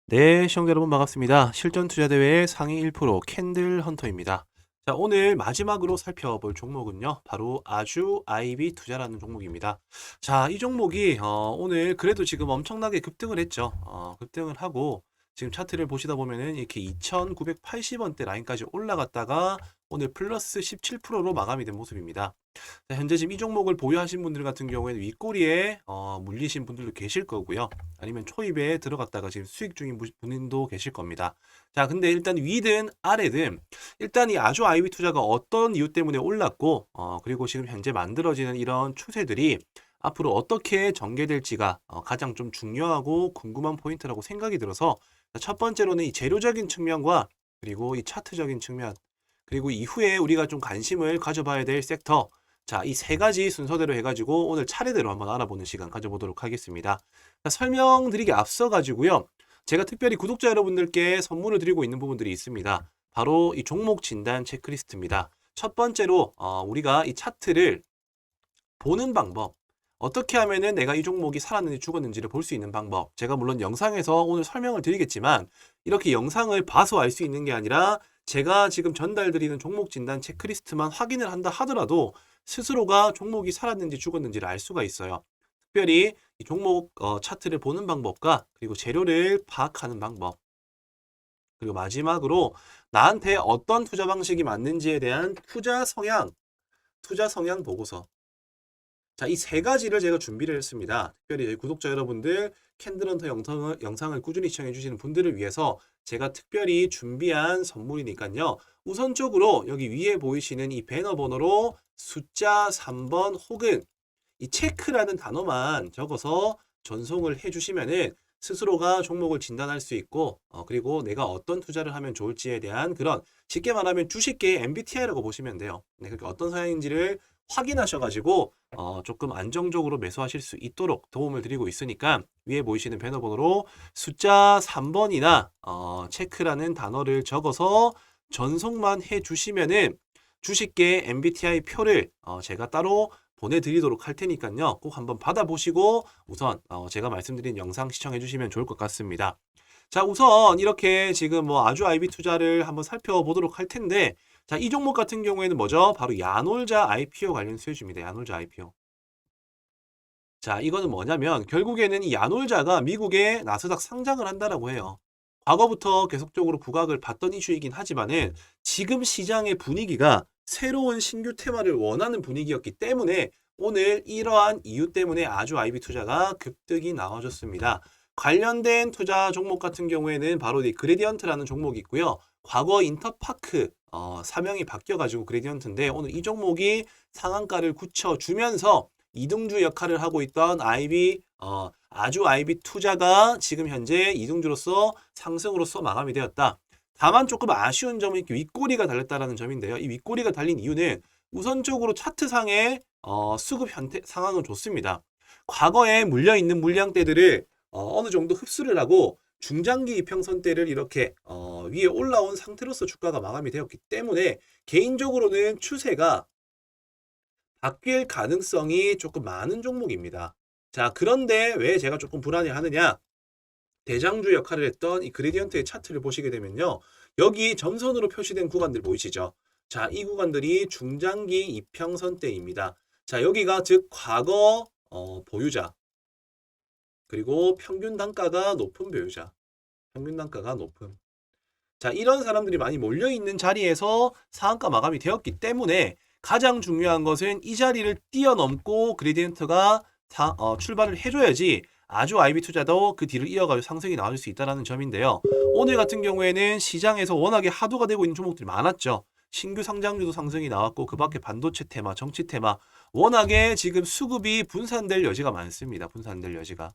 네, 시청자 여러분 반갑습니다. 실전 투자 대회의 상위 1% 캔들 헌터입니다. 자, 오늘 마지막으로 살펴볼 종목은요. 바로 아주 아이비 투자라는 종목입니다. 자, 이 종목이 오늘 그래도 지금 엄청나게 급등을 했죠. 급등을 하고 지금 차트를 보시다 보면은 이렇게 2,980원대 라인까지 올라갔다가 오늘 플러스 17%로 마감이 된 모습입니다. 자, 현재 지금 이 종목을 보유하신 분들 같은 경우에는 윗꼬리에 물리신 분들도 계실 거고요. 아니면 초입에 들어갔다가 지금 수익 중인 분도 계실 겁니다. 자, 근데 일단 위든 아래든 일단 이 아주 아이비 투자가 어떤 이유 때문에 올랐고 그리고 지금 현재 만들어지는 이런 추세들이 앞으로 어떻게 전개될지가 가장 좀 중요하고 궁금한 포인트라고 생각이 들어서 첫 번째로는 이 재료적인 측면과 그리고 이 차트적인 측면 그리고 이후에 우리가 좀 관심을 가져봐야 될 섹터 자, 이 세 가지 순서대로 해가지고 오늘 차례대로 한번 알아보는 시간 가져보도록 하겠습니다. 자, 설명드리기 앞서 가지고요. 제가 특별히 구독자 여러분들께 선물을 드리고 있는 부분들이 있습니다. 바로 이 종목 진단 체크리스트입니다. 첫 번째로 우리가 이 차트를 보는 방법. 어떻게 하면은 내가 이 종목이 살았는지 죽었는지를 볼 수 있는 방법. 제가 물론 영상에서 오늘 설명을 드리겠지만 이렇게 영상을 봐서 알 수 있는 게 아니라 제가 지금 전달드리는 종목 진단 체크리스트만 확인을 한다 하더라도 스스로가 종목이 살았는지 죽었는지를 알 수가 있어요. 특별히 이 종목 차트를 보는 방법과 그리고 재료를 파악하는 방법. 그리고 마지막으로 나한테 어떤 투자 방식이 맞는지에 대한 투자 성향 보고서. 자, 이 세 가지를 제가 준비를 했습니다. 특별히 저희 구독자 여러분들 캔들헌터 영상을 꾸준히 시청해 주시는 분들을 위해서 제가 특별히 준비한 선물이니까요. 우선적으로 여기 위에 보이시는 이 배너 번호로 숫자 3번 혹은 이 체크라는 단어만 적어서 전송을 해주시면은 스스로가 종목을 진단할 수 있고 그리고 내가 어떤 투자를 하면 좋을지에 대한 그런 쉽게 말하면 주식계의 MBTI라고 보시면 돼요. 네, 그렇게 어떤 성향인지를 확인하셔가지고 조금 안정적으로 매수하실 수 있도록 도움을 드리고 있으니까 위에 보이시는 배너 번호로 숫자 3번이나 체크라는 단어를 적어서 전송만 해주시면은 주식계 MBTI 표를 제가 따로 보내드리도록 할 테니까요. 꼭 한번 받아보시고 우선 제가 말씀드린 영상 시청해 주시면 좋을 것 같습니다. 자, 우선 이렇게 지금 뭐 아주 아이비 투자를 한번 살펴보도록 할 텐데 자, 이 종목 같은 경우에는 뭐죠? 바로 야놀자 IPO 관련 수혜주입니다. 야놀자 IPO. 자, 이거는 뭐냐면 결국에는 이 야놀자가 미국에 나스닥 상장을 한다라고 해요. 과거부터 계속적으로 부각을 받던 이슈이긴 하지만은 지금 시장의 분위기가 새로운 신규 테마를 원하는 분위기였기 때문에 오늘 이러한 이유 때문에 아주 아이비 투자가 급등이 나와줬습니다. 관련된 투자 종목 같은 경우에는 바로 이 그레디언트라는 종목이 있고요. 과거 인터파크 사명이 바뀌어가지고 그레디언트인데 오늘 이 종목이 상한가를 굳혀주면서 이등주 역할을 하고 있던 아주 아이비 투자가 지금 현재 이등주로서 상승으로서 마감이 되었다. 다만 조금 아쉬운 점은 이렇게 윗꼬리가 달렸다라는 점인데요. 이 윗꼬리가 달린 이유는 우선적으로 차트상의 수급 현태 상황은 좋습니다. 과거에 물려있는 물량대들을 어느 정도 흡수를 하고 중장기 이평선대를 이렇게 위에 올라온 상태로서 주가가 마감이 되었기 때문에 개인적으로는 추세가 바뀔 가능성이 조금 많은 종목입니다. 자, 그런데 왜 제가 조금 불안해하느냐? 대장주 역할을 했던 이 그레디언트의 차트를 보시게 되면요. 여기 점선으로 표시된 구간들 보이시죠? 자, 이 구간들이 중장기 이평선대입니다. 자, 여기가 즉 과거 보유자 그리고 평균 단가가 높은 보유자. 평균 단가가 높은. 자, 이런 사람들이 많이 몰려있는 자리에서 상한가 마감이 되었기 때문에 가장 중요한 것은 이 자리를 뛰어넘고 그레디언트가 출발을 해줘야지 아주 아이비 투자도 그 뒤를 이어가지고 상승이 나와줄 수 있다는 점인데요. 오늘 같은 경우에는 시장에서 워낙에 하도가 되고 있는 종목들이 많았죠. 신규 상장주도 상승이 나왔고 그 밖에 반도체 테마, 정치 테마 워낙에 지금 수급이 분산될 여지가 많습니다. 분산될 여지가.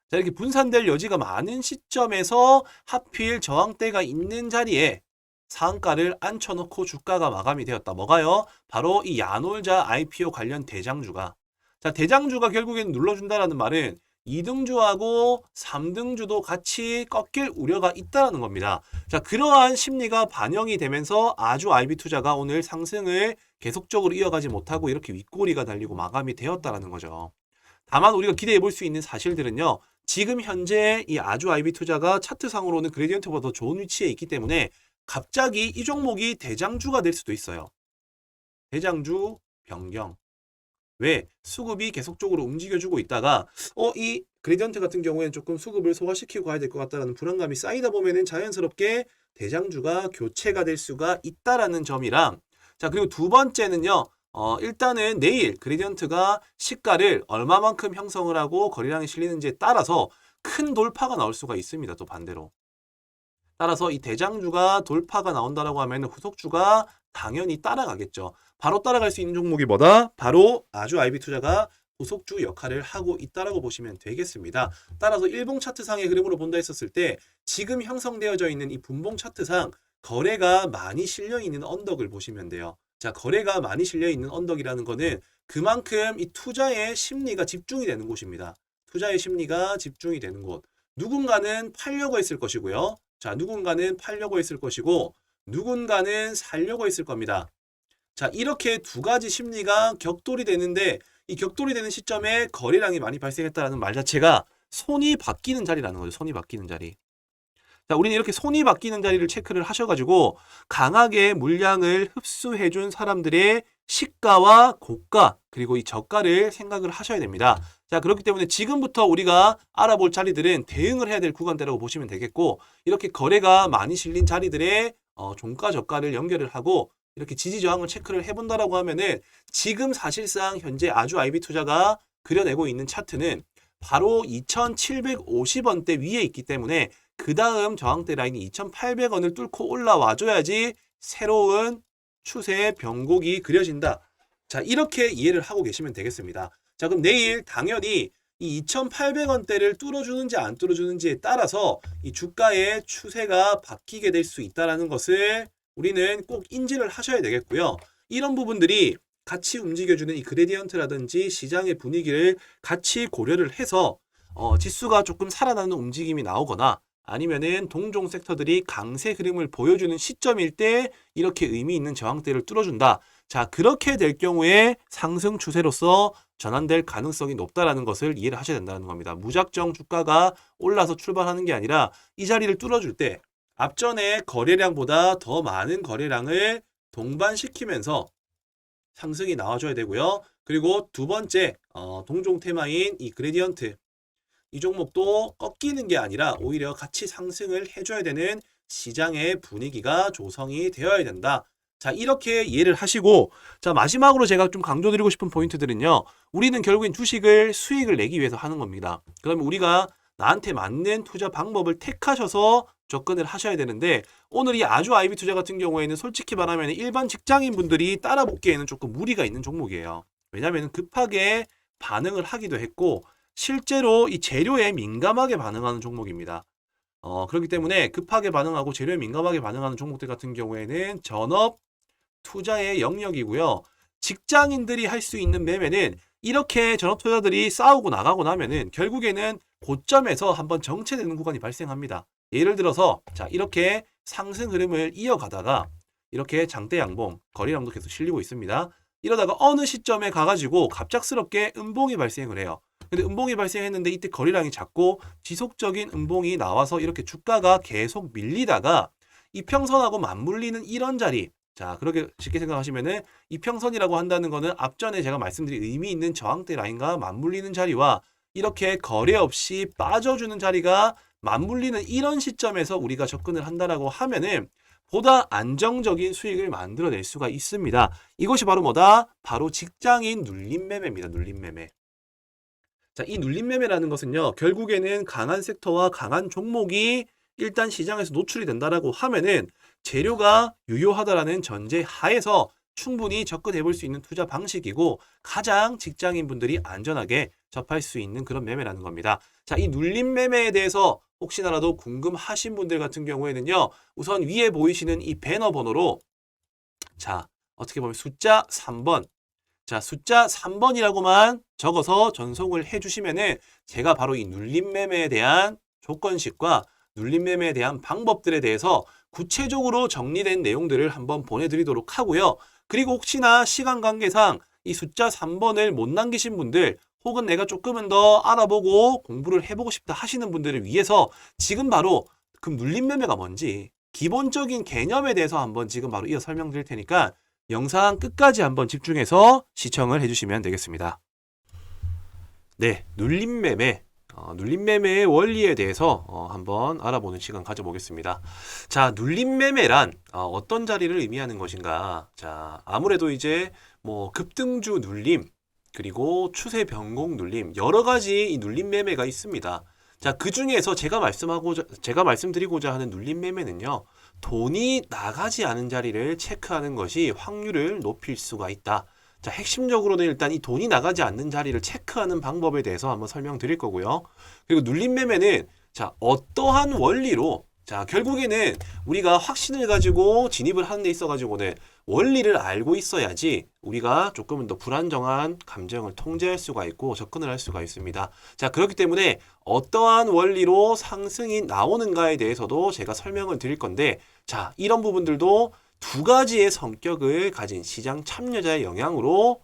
자, 이렇게 분산될 여지가 많은 시점에서 하필 저항대가 있는 자리에 상한가를 앉혀놓고 주가가 마감이 되었다. 뭐가요? 바로 이 야놀자 IPO 관련 대장주가. 자, 대장주가 결국엔 눌러준다라는 말은 2등주하고 3등주도 같이 꺾일 우려가 있다는 겁니다. 자, 그러한 심리가 반영이 되면서 아주 IB 투자가 오늘 상승을 계속적으로 이어가지 못하고 이렇게 윗꼬리가 달리고 마감이 되었다라는 거죠. 다만 우리가 기대해 볼 수 있는 사실들은요. 지금 현재 이 아주 아이비 투자가 차트상으로는 그레디언트보다 더 좋은 위치에 있기 때문에 갑자기 이 종목이 대장주가 될 수도 있어요. 대장주 변경. 왜? 수급이 계속적으로 움직여주고 있다가 이 그레디언트 같은 경우에는 조금 수급을 소화시키고 가야 될 것 같다는 불안감이 쌓이다 보면은 자연스럽게 대장주가 교체가 될 수가 있다라는 점이랑, 자, 그리고 두 번째는요. 일단은 내일 그레디언트가 시가를 얼마만큼 형성을 하고 거래량이 실리는지에 따라서 큰 돌파가 나올 수가 있습니다. 또 반대로. 따라서 이 대장주가 돌파가 나온다라고 하면 후속주가 당연히 따라가겠죠. 바로 따라갈 수 있는 종목이 뭐다? 바로 아주 아이비 투자가 후속주 역할을 하고 있다라고 보시면 되겠습니다. 따라서 일봉 차트상의 흐름으로 본다 했었을 때 지금 형성되어져 있는 이 분봉 차트상 거래가 많이 실려 있는 언덕을 보시면 돼요. 자, 거래가 많이 실려 있는 언덕이라는 거는 그만큼 이 투자의 심리가 집중이 되는 곳입니다. 투자의 심리가 집중이 되는 곳. 누군가는 팔려고 했을 것이고요. 자, 누군가는 팔려고 했을 것이고 누군가는 살려고 했을 겁니다. 자, 이렇게 두 가지 심리가 격돌이 되는데 이 격돌이 되는 시점에 거래량이 많이 발생했다는 말 자체가 손이 바뀌는 자리라는 거죠. 손이 바뀌는 자리. 자, 우리는 이렇게 손이 바뀌는 자리를 체크를 하셔가지고 강하게 물량을 흡수해준 사람들의 시가와 고가 그리고 이 저가를 생각을 하셔야 됩니다. 자, 그렇기 때문에 지금부터 우리가 알아볼 자리들은 대응을 해야 될 구간대라고 보시면 되겠고 이렇게 거래가 많이 실린 자리들의 종가 저가를 연결을 하고 이렇게 지지 저항을 체크를 해본다라고 하면은 지금 사실상 현재 아주 아이비 투자가 그려내고 있는 차트는 바로 2,750원대 위에 있기 때문에 그 다음 저항대 라인이 2,800원을 뚫고 올라와줘야지 새로운 추세의 변곡이 그려진다. 자, 이렇게 이해를 하고 계시면 되겠습니다. 자, 그럼 내일 당연히 이 2,800원대를 뚫어주는지 안 뚫어주는지에 따라서 이 주가의 추세가 바뀌게 될 수 있다는 것을 우리는 꼭 인지를 하셔야 되겠고요. 이런 부분들이 같이 움직여주는 이 그레디언트라든지 시장의 분위기를 같이 고려를 해서 지수가 조금 살아나는 움직임이 나오거나 아니면은 동종 섹터들이 강세 흐름을 보여주는 시점일 때 이렇게 의미 있는 저항대를 뚫어준다. 자, 그렇게 될 경우에 상승 추세로서 전환될 가능성이 높다라는 것을 이해를 하셔야 된다는 겁니다. 무작정 주가가 올라서 출발하는 게 아니라 이 자리를 뚫어줄 때 앞전에 거래량보다 더 많은 거래량을 동반시키면서 상승이 나와줘야 되고요. 그리고 두 번째 동종 테마인 이 그레디언트 이 종목도 꺾이는 게 아니라 오히려 같이 상승을 해줘야 되는 시장의 분위기가 조성이 되어야 된다. 자, 이렇게 이해를 하시고 자, 마지막으로 제가 좀 강조드리고 싶은 포인트들은요. 우리는 결국엔 주식을 수익을 내기 위해서 하는 겁니다. 그러면 우리가 나한테 맞는 투자 방법을 택하셔서 접근을 하셔야 되는데 오늘 이 아주 아이비 투자 같은 경우에는 솔직히 말하면 일반 직장인 분들이 따라붙기에는 조금 무리가 있는 종목이에요. 왜냐하면 급하게 반응을 하기도 했고 실제로 이 재료에 민감하게 반응하는 종목입니다. 그렇기 때문에 급하게 반응하고 재료에 민감하게 반응하는 종목들 같은 경우에는 전업 투자의 영역이고요. 직장인들이 할 수 있는 매매는 이렇게 전업 투자들이 싸우고 나가고 나면은 결국에는 고점에서 한번 정체되는 구간이 발생합니다. 예를 들어서 자, 이렇게 상승 흐름을 이어가다가 이렇게 장대 양봉, 거래량도 계속 실리고 있습니다. 이러다가 어느 시점에 가가지고 갑작스럽게 음봉이 발생을 해요. 근데 음봉이 발생했는데 이때 거래량이 작고 지속적인 음봉이 나와서 이렇게 주가가 계속 밀리다가 이평선하고 맞물리는 이런 자리. 자, 그렇게 쉽게 생각하시면은 이평선이라고 한다는 거는 앞전에 제가 말씀드린 의미 있는 저항대 라인과 맞물리는 자리와 이렇게 거래 없이 빠져주는 자리가 맞물리는 이런 시점에서 우리가 접근을 한다라고 하면은 보다 안정적인 수익을 만들어낼 수가 있습니다. 이것이 바로 뭐다? 바로 직장인 눌림 매매입니다. 눌림 매매. 자, 이 눌림 매매라는 것은요. 결국에는 강한 섹터와 강한 종목이 일단 시장에서 노출이 된다라고 하면은 재료가 유효하다라는 전제 하에서 충분히 접근해 볼 수 있는 투자 방식이고 가장 직장인분들이 안전하게 접할 수 있는 그런 매매라는 겁니다. 자, 이 눌림 매매에 대해서 혹시나라도 궁금하신 분들 같은 경우에는요. 우선 위에 보이시는 이 배너 번호로 자, 어떻게 보면 숫자 3번 자, 숫자 3번이라고만 적어서 전송을 해주시면은 제가 바로 이 눌림 매매에 대한 조건식과 눌림 매매에 대한 방법들에 대해서 구체적으로 정리된 내용들을 한번 보내드리도록 하고요. 그리고 혹시나 시간 관계상 이 숫자 3번을 못 남기신 분들 혹은 내가 조금은 더 알아보고 공부를 해보고 싶다 하시는 분들을 위해서 지금 바로 그 눌림 매매가 뭔지 기본적인 개념에 대해서 한번 지금 바로 이어 설명드릴 테니까 영상 끝까지 한번 집중해서 시청을 해주시면 되겠습니다. 네, 눌림 매매. 눌림 매매의 원리에 대해서 한번 알아보는 시간 가져보겠습니다. 자, 눌림 매매란 어떤 자리를 의미하는 것인가? 자, 아무래도 이제 뭐 급등주 눌림, 그리고 추세 변곡 눌림, 여러 가지 이 눌림 매매가 있습니다. 자, 그 중에서 제가 말씀드리고자 하는 눌림 매매는요, 돈이 나가지 않은 자리를 체크하는 것이 확률을 높일 수가 있다. 자, 핵심적으로는 일단 이 돈이 나가지 않는 자리를 체크하는 방법에 대해서 한번 설명드릴 거고요. 그리고 눌림 매매는 자, 어떠한 원리로 자, 결국에는 우리가 확신을 가지고 진입을 하는 데 있어 가지고는 원리를 알고 있어야지 우리가 조금은 더 불안정한 감정을 통제할 수가 있고 접근을 할 수가 있습니다. 자, 그렇기 때문에 어떠한 원리로 상승이 나오는가에 대해서도 제가 설명을 드릴 건데, 자, 이런 부분들도 두 가지의 성격을 가진 시장 참여자의 영향으로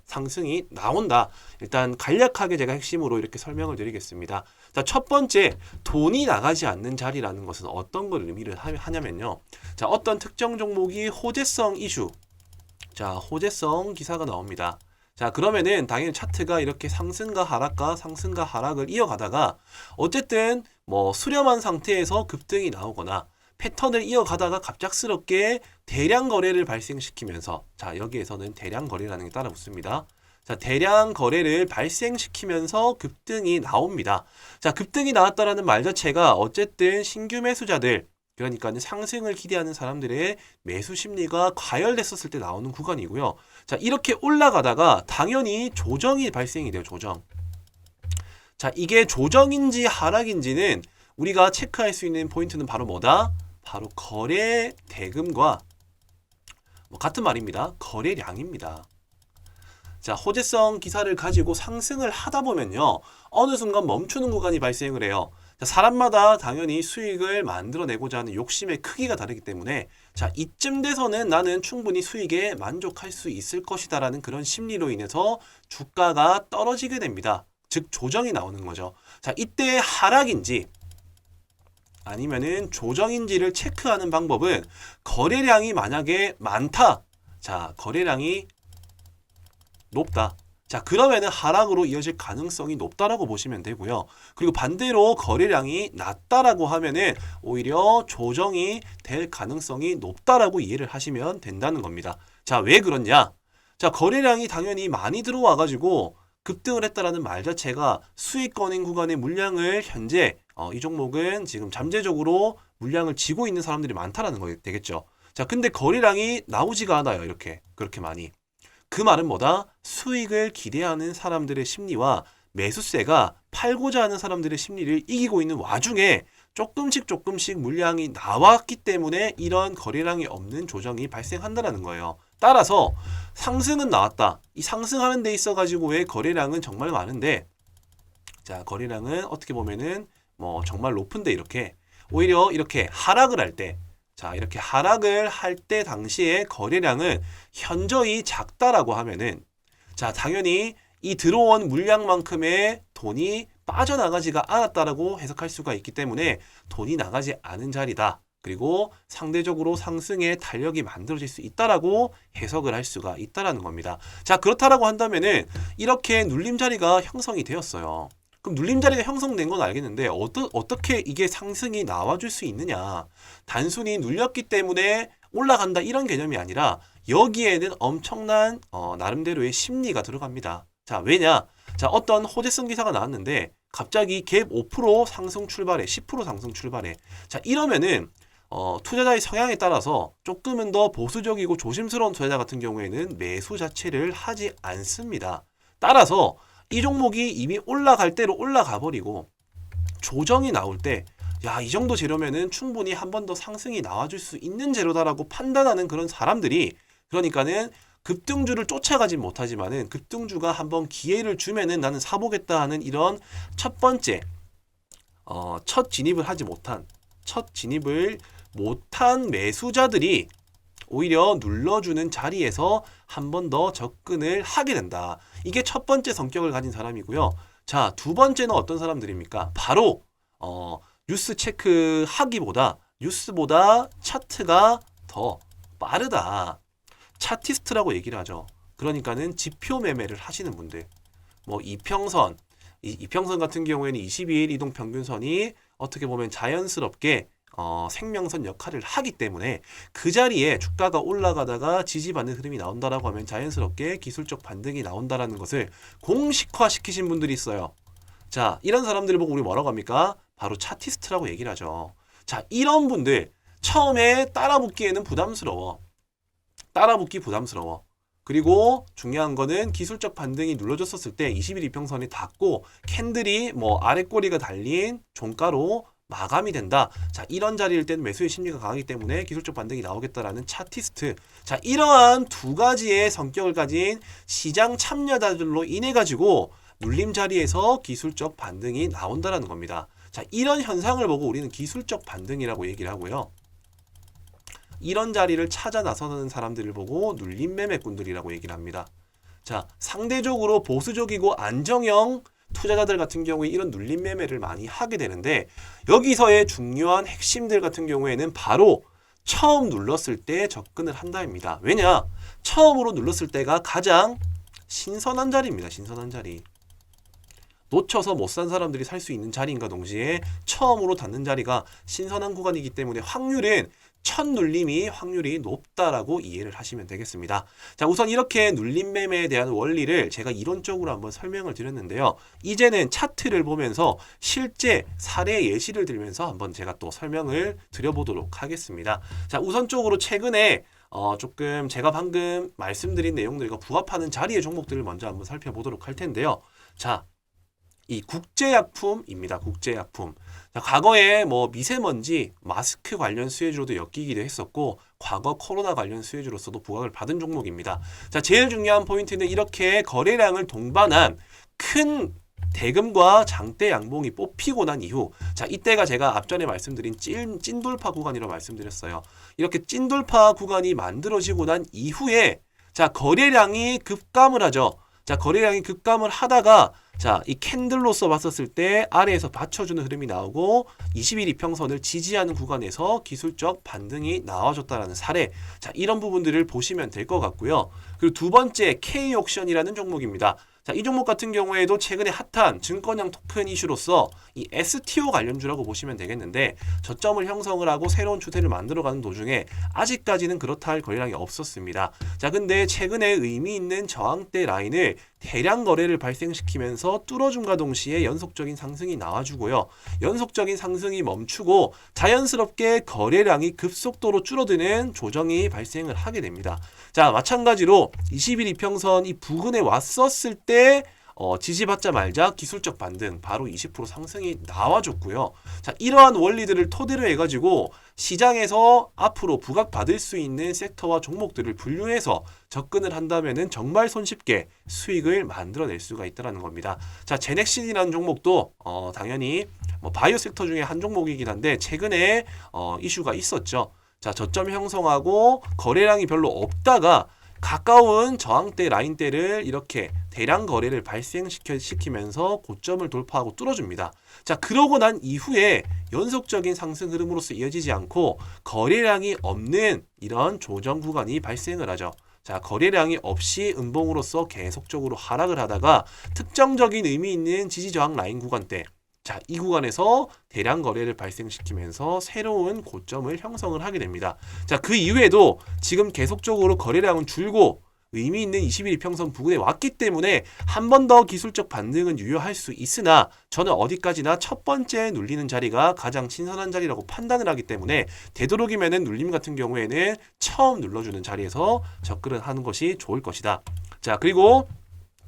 상승이 나온다. 일단 간략하게 제가 핵심으로 이렇게 설명을 드리겠습니다. 자, 첫 번째, 돈이 나가지 않는 자리라는 것은 어떤 걸 의미를 하냐면요. 자, 어떤 특정 종목이 호재성 이슈, 자, 호재성 기사가 나옵니다. 자, 그러면은 당연히 차트가 이렇게 상승과 하락을 이어가다가 어쨌든 뭐 수렴한 상태에서 급등이 나오거나 패턴을 이어가다가 갑작스럽게 대량 거래를 발생시키면서, 자, 여기에서는 대량 거래라는 게 따라 붙습니다. 자, 대량 거래를 발생시키면서 급등이 나옵니다. 자, 급등이 나왔다라는 말 자체가 어쨌든 신규 매수자들, 그러니까 상승을 기대하는 사람들의 매수 심리가 과열됐었을 때 나오는 구간이고요. 자, 이렇게 올라가다가 당연히 조정이 발생이 돼요. 조정. 자, 이게 조정인지 하락인지는 우리가 체크할 수 있는 포인트는 바로 뭐다? 바로 거래 대금과 같은 말입니다. 거래량입니다. 자, 호재성 기사를 가지고 상승을 하다 보면요, 어느 순간 멈추는 구간이 발생을 해요. 자, 사람마다 당연히 수익을 만들어내고자 하는 욕심의 크기가 다르기 때문에, 자, 이쯤 돼서는 나는 충분히 수익에 만족할 수 있을 것이다 라는 그런 심리로 인해서 주가가 떨어지게 됩니다. 즉 조정이 나오는 거죠. 자, 이때 하락인지 아니면은 조정인지를 체크하는 방법은 거래량이 만약에 많다. 자, 거래량이 높다. 자, 그러면은 하락으로 이어질 가능성이 높다라고 보시면 되고요. 그리고 반대로 거래량이 낮다라고 하면은 오히려 조정이 될 가능성이 높다라고 이해를 하시면 된다는 겁니다. 자, 왜 그러냐? 자, 거래량이 당연히 많이 들어와 가지고 급등을 했다라는 말 자체가 수익권인 구간의 물량을 현재 이 종목은 지금 잠재적으로 물량을 쥐고 있는 사람들이 많다라는 거 되겠죠. 자, 근데 거래량이 나오지가 않아요. 이렇게 그렇게 많이. 그 말은 뭐다? 수익을 기대하는 사람들의 심리와 매수세가 팔고자 하는 사람들의 심리를 이기고 있는 와중에 조금씩 물량이 나왔기 때문에 이런 거래량이 없는 조정이 발생한다는 거예요. 따라서 상승은 나왔다. 이 상승하는 데 있어 가지고의 거래량은 정말 많은데, 자, 거래량은 어떻게 보면은 뭐 정말 높은데 이렇게 오히려 이렇게 하락을 할 때, 자, 이렇게 하락을 할 때 당시에 거래량은 현저히 작다라고 하면은, 자, 당연히 이 들어온 물량만큼의 돈이 빠져나가지가 않았다라고 해석할 수가 있기 때문에 돈이 나가지 않은 자리다. 그리고 상대적으로 상승의 탄력이 만들어질 수 있다라고 해석을 할 수가 있다라는 겁니다. 자, 그렇다라고 한다면은 이렇게 눌림 자리가 형성이 되었어요. 그럼 눌림 자리가 형성된 건 알겠는데 어떻게 이게 상승이 나와줄 수 있느냐? 단순히 눌렸기 때문에 올라간다 이런 개념이 아니라 여기에는 엄청난 나름대로의 심리가 들어갑니다. 자, 왜냐? 자, 어떤 호재성 기사가 나왔는데 갑자기 갭 5% 상승 출발해, 10% 상승 출발해. 자, 이러면은 투자자의 성향에 따라서 조금은 더 보수적이고 조심스러운 투자자 같은 경우에는 매수 자체를 하지 않습니다. 따라서 이 종목이 이미 올라갈 대로 올라가 버리고 조정이 나올 때, 야, 이 정도 재료면은 충분히 한 번 더 상승이 나와줄 수 있는 재료다라고 판단하는 그런 사람들이, 그러니까는 급등주를 쫓아가지 못하지만은 급등주가 한번 기회를 주면은 나는 사보겠다 하는 이런 첫 번째 첫 진입을 못한 매수자들이 오히려 눌러주는 자리에서 한 번 더 접근을 하게 된다. 이게 첫 번째 성격을 가진 사람이고요. 자, 두 번째는 어떤 사람들입니까? 바로 뉴스 체크하기보다 뉴스보다 차트가 더 빠르다. 차티스트라고 얘기를 하죠. 그러니까는 지표 매매를 하시는 분들. 뭐 이평선, 이평선 같은 경우에는 22일 이동 평균선이 어떻게 보면 자연스럽게 생명선 역할을 하기 때문에 그 자리에 주가가 올라가다가 지지받는 흐름이 나온다라고 하면 자연스럽게 기술적 반등이 나온다라는 것을 공식화 시키신 분들이 있어요. 자, 이런 사람들을 보고 우리 뭐라고 합니까? 바로 차티스트라고 얘기를 하죠. 자, 이런 분들 처음에 따라붙기에는 부담스러워. 따라붙기 부담스러워. 그리고 중요한 거는 기술적 반등이 눌러졌었을 때 20일 이평선이 닿고 캔들이 뭐 아래 꼬리가 달린 종가로 마감이 된다. 자, 이런 자리일 때는 매수의 심리가 강하기 때문에 기술적 반등이 나오겠다라는 차티스트. 자, 이러한 두 가지의 성격을 가진 시장 참여자들로 인해 가지고 눌림 자리에서 기술적 반등이 나온다라는 겁니다. 자, 이런 현상을 보고 우리는 기술적 반등이라고 얘기를 하고요. 이런 자리를 찾아 나서는 사람들을 보고 눌림 매매꾼들이라고 얘기를 합니다. 자, 상대적으로 보수적이고 안정형 투자자들 같은 경우에 이런 눌림 매매를 많이 하게 되는데 여기서의 중요한 핵심들 같은 경우에는 바로 처음 눌렀을 때 접근을 한다입니다. 왜냐? 처음으로 눌렀을 때가 가장 신선한 자리입니다. 신선한 자리. 놓쳐서 못 산 사람들이 살 수 있는 자리인가 동시에 처음으로 닿는 자리가 신선한 구간이기 때문에 확률은 첫 눌림이 확률이 높다라고 이해를 하시면 되겠습니다. 자, 우선 이렇게 눌림 매매에 대한 원리를 제가 이론적으로 한번 설명을 드렸는데요. 이제는 차트를 보면서 실제 사례 예시를 들면서 한번 제가 또 설명을 드려보도록 하겠습니다. 자, 우선적으로 최근에 조금 제가 방금 말씀드린 내용들과 부합하는 자리의 종목들을 먼저 한번 살펴보도록 할 텐데요. 자, 이 국제약품입니다. 국제약품. 자, 과거에 뭐 미세먼지, 마스크 관련 수혜주로도 엮이기도 했었고 과거 코로나 관련 수혜주로서도 부각을 받은 종목입니다. 자, 제일 중요한 포인트는 이렇게 거래량을 동반한 큰 대금과 장대 양봉이 뽑히고 난 이후, 자, 이때가 제가 앞전에 말씀드린 찐돌파 구간이라고 말씀드렸어요. 이렇게 찐돌파 구간이 만들어지고 난 이후에 자, 거래량이 급감을 하죠. 자, 거래량이 급감을 하다가 자, 이 캔들로서 봤었을 때 아래에서 받쳐주는 흐름이 나오고 20일 이평선을 지지하는 구간에서 기술적 반등이 나와줬다라는 사례. 자, 이런 부분들을 보시면 될 것 같고요. 그리고 두 번째 K옥션이라는 종목입니다. 자, 이 종목 같은 경우에도 최근에 핫한 증권형 토큰 이슈로서 이 STO 관련주라고 보시면 되겠는데 저점을 형성을 하고 새로운 추세를 만들어가는 도중에 아직까지는 그렇다 할 거래량이 없었습니다. 자, 근데 최근에 의미 있는 저항대 라인을 대량 거래를 발생시키면서 뚫어줌과 동시에 연속적인 상승이 나와주고요. 연속적인 상승이 멈추고 자연스럽게 거래량이 급속도로 줄어드는 조정이 발생을 하게 됩니다. 자, 마찬가지로 20일 이평선 이 부근에 왔었을 때 지지받자마자 기술적 반등 바로 20% 상승이 나와줬고요. 자, 이러한 원리들을 토대로 해가지고 시장에서 앞으로 부각받을 수 있는 섹터와 종목들을 분류해서 접근을 한다면은 정말 손쉽게 수익을 만들어낼 수가 있다는 겁니다. 자, 제넥신이라는 종목도 당연히 뭐 바이오 섹터 중에 한 종목이긴 한데 최근에 이슈가 있었죠. 자, 저점 형성하고 거래량이 별로 없다가 가까운 저항대 라인대를 이렇게 대량 거래를 발생시키면서 고점을 돌파하고 뚫어줍니다. 자, 그러고 난 이후에 연속적인 상승 흐름으로서 이어지지 않고 거래량이 없는 이런 조정 구간이 발생을 하죠. 자, 거래량이 없이 음봉으로서 계속적으로 하락을 하다가 특정적인 의미 있는 지지저항 라인 구간대, 자, 이 구간에서 대량 거래를 발생시키면서 새로운 고점을 형성을 하게 됩니다. 자, 그 이후에도 지금 계속적으로 거래량은 줄고 의미 있는 21 이평선 부근에 왔기 때문에 한 번 더 기술적 반등은 유효할 수 있으나 저는 어디까지나 첫 번째 눌리는 자리가 가장 신선한 자리라고 판단을 하기 때문에 되도록이면은 눌림 같은 경우에는 처음 눌러주는 자리에서 접근을 하는 것이 좋을 것이다. 자, 그리고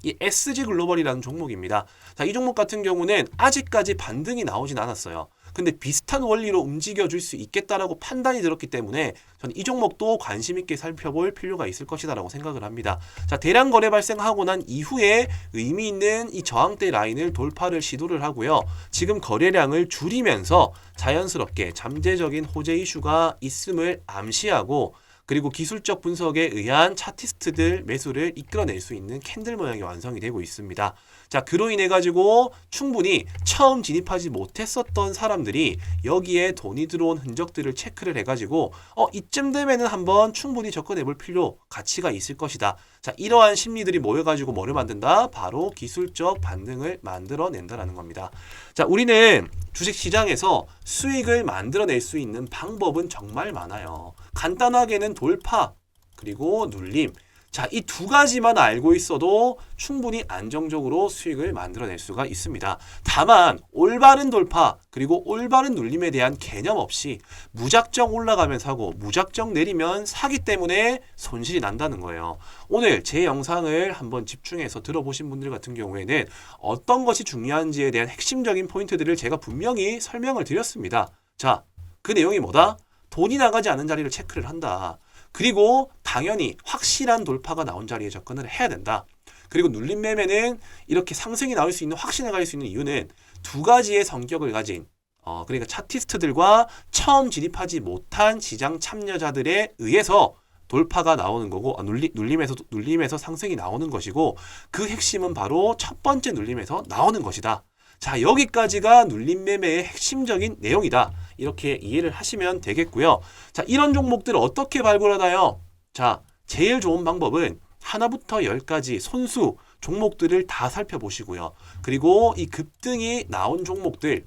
이 SG글로벌이라는 종목입니다. 자, 이 종목 같은 경우는 아직까지 반등이 나오진 않았어요. 근데 비슷한 원리로 움직여줄 수 있겠다라고 판단이 들었기 때문에 저는 이 종목도 관심 있게 살펴볼 필요가 있을 것이다라고 생각을 합니다. 자, 대량 거래 발생하고 난 이후에 의미 있는 이 저항대 라인을 돌파를 시도를 하고요. 지금 거래량을 줄이면서 자연스럽게 잠재적인 호재 이슈가 있음을 암시하고 그리고 기술적 분석에 의한 차티스트들 매수를 이끌어낼 수 있는 캔들 모양이 완성이 되고 있습니다. 자, 그로 인해 가지고 충분히 처음 진입하지 못했었던 사람들이 여기에 돈이 들어온 흔적들을 체크를 해가지고 이쯤 되면은 한번 충분히 접근해 볼 필요, 가치가 있을 것이다. 자, 이러한 심리들이 모여가지고 뭐를 만든다? 바로 기술적 반등을 만들어낸다라는 겁니다. 자, 우리는 주식시장에서 수익을 만들어낼 수 있는 방법은 정말 많아요. 간단하게는 돌파, 그리고 눌림. 자, 이 두 가지만 알고 있어도 충분히 안정적으로 수익을 만들어낼 수가 있습니다. 다만 올바른 돌파 그리고 올바른 눌림에 대한 개념 없이 무작정 올라가면 사고 무작정 내리면 사기 때문에 손실이 난다는 거예요. 오늘 제 영상을 한번 집중해서 들어보신 분들 같은 경우에는 어떤 것이 중요한지에 대한 핵심적인 포인트들을 제가 분명히 설명을 드렸습니다. 자, 그 내용이 뭐다? 돈이 나가지 않은 자리를 체크를 한다. 그리고 당연히 확실한 돌파가 나온 자리에 접근을 해야 된다. 그리고 눌림 매매는 이렇게 상승이 나올 수 있는, 확신에 갈 수 있는 이유는 두 가지의 성격을 가진 그러니까 차티스트들과 처음 진입하지 못한 시장 참여자들에 의해서 돌파가 나오는 거고 눌림에서 상승이 나오는 것이고, 그 핵심은 바로 첫 번째 눌림에서 나오는 것이다. 자, 여기까지가 눌림 매매의 핵심적인 내용이다. 이렇게 이해를 하시면 되겠고요. 자, 이런 종목들을 어떻게 발굴하나요? 자, 제일 좋은 방법은 하나부터 열까지 손수 종목들을 다 살펴보시고요. 그리고 이 급등이 나온 종목들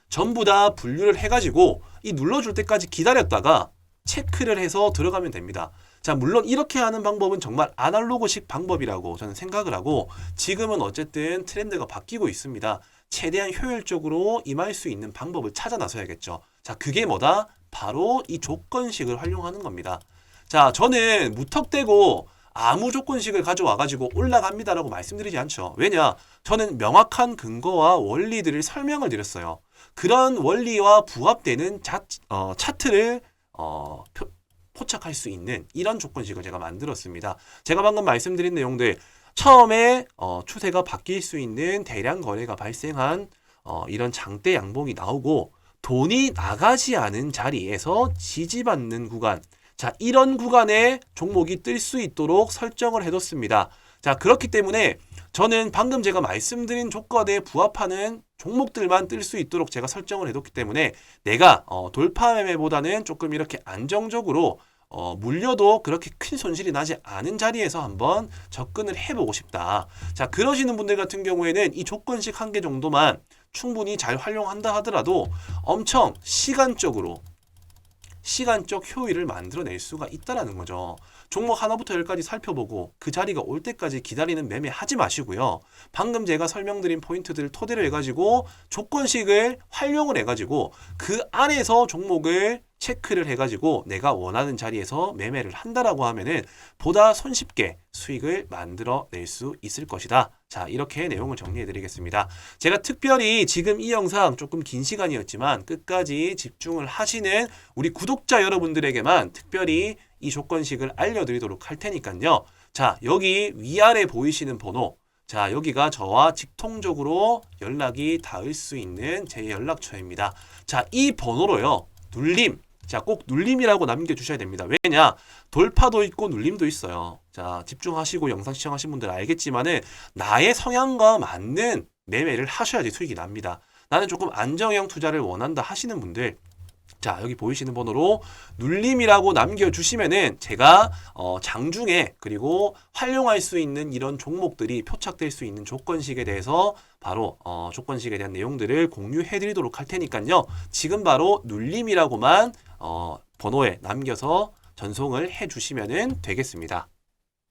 전부 다 분류를 해가지고 이 눌러줄 때까지 기다렸다가 체크를 해서 들어가면 됩니다. 자, 물론 이렇게 하는 방법은 정말 아날로그식 방법이라고 저는 생각을 하고, 지금은 어쨌든 트렌드가 바뀌고 있습니다. 최대한 효율적으로 임할 수 있는 방법을 찾아 나서야겠죠. 자, 그게 뭐다? 바로 이 조건식을 활용하는 겁니다. 자, 저는 무턱대고 아무 조건식을 가져와가지고 올라갑니다라고 말씀드리지 않죠. 왜냐? 저는 명확한 근거와 원리들을 설명을 드렸어요. 그런 원리와 부합되는 차트를 포착할 수 있는 이런 조건식을 제가 만들었습니다. 제가 방금 말씀드린 내용들, 처음에 추세가 바뀔 수 있는 대량 거래가 발생한 이런 장대 양봉이 나오고 돈이 나가지 않은 자리에서 지지받는 구간, 자, 이런 구간에 종목이 뜰 수 있도록 설정을 해뒀습니다. 자, 그렇기 때문에 저는 방금 제가 말씀드린 조건에 부합하는 종목들만 뜰 수 있도록 제가 설정을 해뒀기 때문에 내가 돌파 매매보다는 조금 이렇게 안정적으로 물려도 그렇게 큰 손실이 나지 않은 자리에서 한번 접근을 해보고 싶다. 자, 그러시는 분들 같은 경우에는 이 조건식 한 개 정도만 충분히 잘 활용한다 하더라도 엄청 시간적 효율을 만들어낼 수가 있다는 거죠. 종목 하나부터 열까지 살펴보고 그 자리가 올 때까지 기다리는 매매 하지 마시고요. 방금 제가 설명드린 포인트들을 토대로 해가지고 조건식을 활용을 해가지고 그 안에서 종목을 체크를 해가지고 내가 원하는 자리에서 매매를 한다라고 하면은 보다 손쉽게 수익을 만들어낼 수 있을 것이다. 자, 이렇게 내용을 정리해 드리겠습니다. 제가 특별히 지금 이 영상 조금 긴 시간이었지만 끝까지 집중을 하시는 우리 구독자 여러분들에게만 특별히 이 조건식을 알려드리도록 할 테니까요. 자, 여기 위아래 보이시는 번호, 자, 여기가 저와 직통적으로 연락이 닿을 수 있는 제 연락처입니다. 자, 이 번호로요, 눌림, 자, 꼭 눌림이라고 남겨주셔야 됩니다. 왜냐? 돌파도 있고 눌림도 있어요. 자, 집중하시고 영상 시청하신 분들 알겠지만은 나의 성향과 맞는 매매를 하셔야지 수익이 납니다. 나는 조금 안정형 투자를 원한다 하시는 분들, 자, 여기 보이시는 번호로 눌림이라고 남겨주시면은 제가 장중에 그리고 활용할 수 있는 이런 종목들이 표착될 수 있는 조건식에 대해서 바로 조건식에 대한 내용들을 공유해 드리도록 할 테니까요. 지금 바로 눌림이라고만 번호에 남겨서 전송을 해 주시면 되겠습니다.